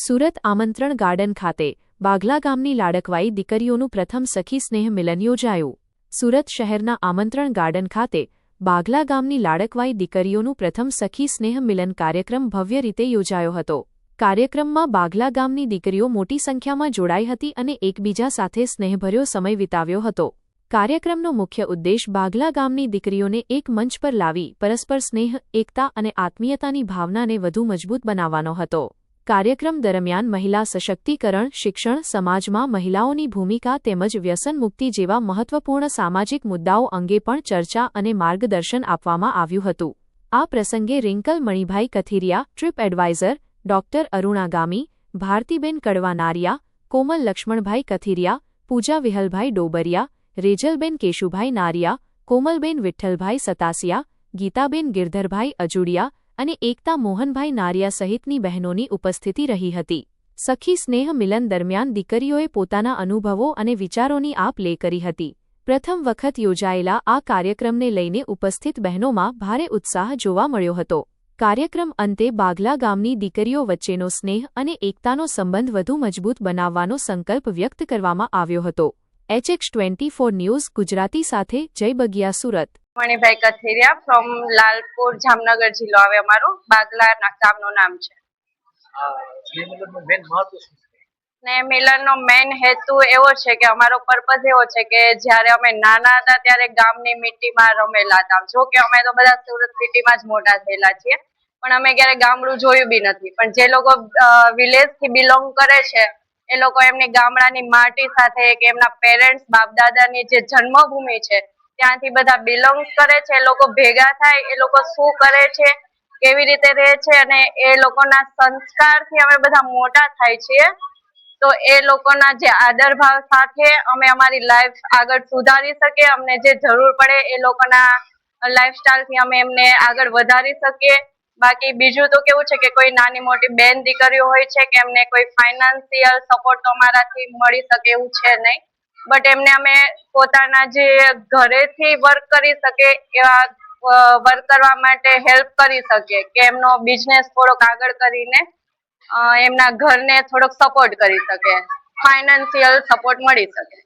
સુરત આમંત્રણ ગાર્ડન ખાતે બાઘલા ગામની લાડકવાઈ દીકરીઓનું પ્રથમ સખી સ્નેહ મિલન યોજાયું. સુરત શહેરના આમંત્રણ ગાર્ડન ખાતે બાઘલા ગામની લાડકવાઈ દીકરીઓનું પ્રથમ સખી સ્નેહ મિલન કાર્યક્રમ ભવ્ય રીતે યોજાયો હતો. કાર્યક્રમમાં બાઘલા ગામની દીકરીઓ મોટી સંખ્યામાં જોડાઈ હતી અને એકબીજા સાથે સ્નેહભર્યો સમય વિતાવ્યો હતો. કાર્યક્રમનો મુખ્ય ઉદ્દેશ બાઘલા ગામની દીકરીઓને એક મંચ પર લાવી પરસ્પર સ્નેહ, એકતા અને આત્મીયતાની ભાવનાને વધુ મજબૂત બનાવવાનો હતો. કાર્યક્રમ દરમિયાન મહિલા સશક્તિકરણ, શિક્ષણ, સમાજમાં મહિલાઓની ભૂમિકા તેમજ વ્યસન મુક્તિ જેવા મહત્વપૂર્ણ સામાજિક મુદ્દાઓ અંગે પણ ચર્ચા અને માર્ગદર્શન આપવામાં આવ્યું હતું. આ પ્રસંગે Rinkal Manibhai Kathiriya, trip advisor, doctor Aruna Gami, Bhartiben Kadvanariya, Komal Laxmanbhai Kathiriya, Pooja Vihalbhai Dobariya, Rejalben Keshubhai Nariya, Komalben Vitthalbhai Satasiya, Gitaben Girdharbhai Ajudiya અને એકતા મોહનભાઈ નારિયા સહિતની બહેનોની ઉપસ્થિતિ રહી હતી. સખી સ્નેહ મિલન દરમિયાન દીકરીઓએ પોતાના અનુભવો અને વિચારોની આપ-લે કરી હતી. પ્રથમ વખત યોજાયેલા આ કાર્યક્રમને લઈને ઉપસ્થિત બહેનોમાં ભારે ઉત્સાહ જોવા મળ્યો હતો. કાર્યક્રમ અંતે બાઘલા ગામની દીકરીઓ વચ્ચેનો સ્નેહ અને એકતાનો સંબંધ વધુ મજબૂત બનાવવાનો સંકલ્પ વ્યક્ત કરવામાં આવ્યો હતો. HX24 ન્યૂઝ ગુજરાતી સાથે જય બગિયા, સુરત. મણિભાઈ કથિરિયા ફ્રોમ લાલપુર, જામનગર જિલ્લો આવે અમારું. બાઘલા ગામનું નામ છે. ને મિલનનો મેઇન હેતુ એવો છે કે અમારો પર્પઝ એવો છે કે જ્યારે અમે નાના હતા ત્યારે ગામની મિટ્ટીમાં રમેલા હતા. જો કે અમે તો બધા સુરત સિટીમાં જ મોટા થયેલા છીએ, પણ અમે ક્યારે ગામડું જોયું બી નથી. પણ જે લોકો વિલેજ થી બિલોંગ કરે છે એ લોકો એમની ગામડાની માટી સાથે કે એમના પેરેન્ટ્સ, બાપ દાદાની જે જન્મભૂમિ છે ત્યાંથી બધા બિલોંગ કરે છે. એ લોકો ભેગા થાય, એ લોકો શું કરે છે, કેવી રીતે રહે છે અને એ લોકોના સંસ્કારથી અમે બધા મોટા થાય છીએ. તો એ લોકોના જે આદર ભાવ સાથે અમે અમારી લાઈફ આગળ સુધારી શકીએ, અમને જે જરૂર પડે એ લોકોના લાઈફસ્ટાઈલથી અમે એમને આગળ વધારી શકીએ. બાકી બીજું તો કેવું છે કે કોઈ નાની મોટી બેન દીકરીઓ હોય છે કે એમને કોઈ ફાઇનાન્શિયલ સપોર્ટ તો અમારાથી મળી શકે એવું છે નહીં, બટ એમને અમે પોતાના જે ઘરેથી વર્ક કરી શકે એવા વર્ક કરવા માટે હેલ્પ કરી શકીએ કે એમનો બિઝનેસ થોડોક આગળ કરીને એમના ઘરને થોડોક સપોર્ટ કરી શકે, ફાઇનાન્શિયલ સપોર્ટ મળી શકે.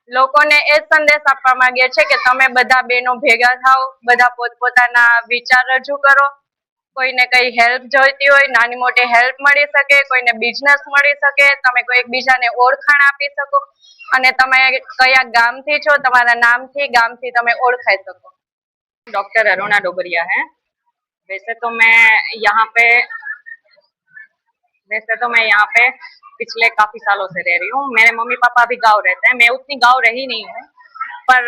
લોકોને એ સંદેશ આપવા માંગીએ છીએ કે તમે બધા બહેનો ભેગા થાઓ, બધા પોતપોતાના વિચાર રજૂ કરો. કોઈને કઈ હેલ્પ જોઈતી હોય, નાની મોટી હેલ્પ મળી શકે, કોઈને બિઝનેસ મળી શકે, તમે કોઈ એકબીજાને ઓળખાણ આપી શકો અને તમે કયા ગામથી છો, તમારા નામથી ગામથી તમે ઓળખાઈ શકો. डॉक्टर अरुणा डोबरिया है। वैसे तो मैं यहाँ पे पिछले काफी सालों से रह रही हूँ। मेरे मम्मी पापा भी गाँव रहते हैं, मैं उतनी गाँव रही नहीं हूँ, पर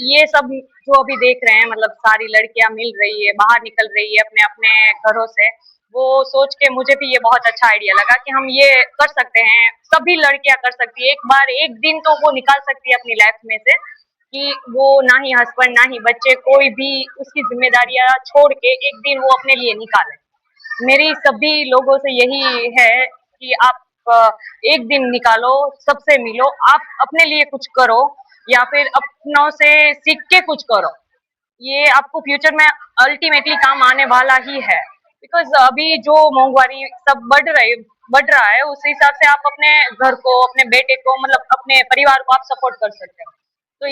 ये सब जो अभी देख रहे हैं, मतलब सारी लड़कियां मिल रही है, बाहर निकल रही है अपने अपने घरों से, वो सोच के मुझे भी ये बहुत अच्छा आइडिया लगा कि हम ये कर सकते हैं, सभी लड़कियां कर सकती है। एक बार एक दिन तो वो निकाल सकती है अपनी लाइफ में से कि वो ना ही हस्बैंड ना ही बच्चे, कोई भी उसकी जिम्मेदारियां छोड़ के एक दिन वो अपने लिए निकाले। मेरी सभी लोगों से यही है कि आप एक दिन निकालो, सबसे मिलो, आप अपने लिए कुछ करो या फिर अपनों से सीख के कुछ करो। ये आपको फ्यूचर में अल्टीमेटली काम आने वाला ही है। बिकॉज अभी जो महंगाई सब बढ़ रहा है, उस हिसाब से आप अपने घर को, अपने बेटे को, मतलब अपने परिवार को आप सपोर्ट कर सकते हो। तो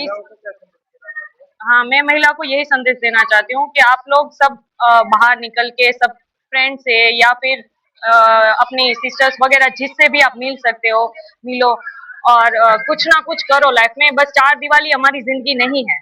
हाँ, मैं महिला को यही संदेश देना चाहती हूँ कि आप लोग सब बाहर निकल के सब फ्रेंड से या फिर अपनी सिस्टर्स वगैरह जिससे भी आप मिल सकते हो मिलो और कुछ ना कुछ करो लाइफ में। बस 4 दिवाली हमारी जिंदगी नहीं है।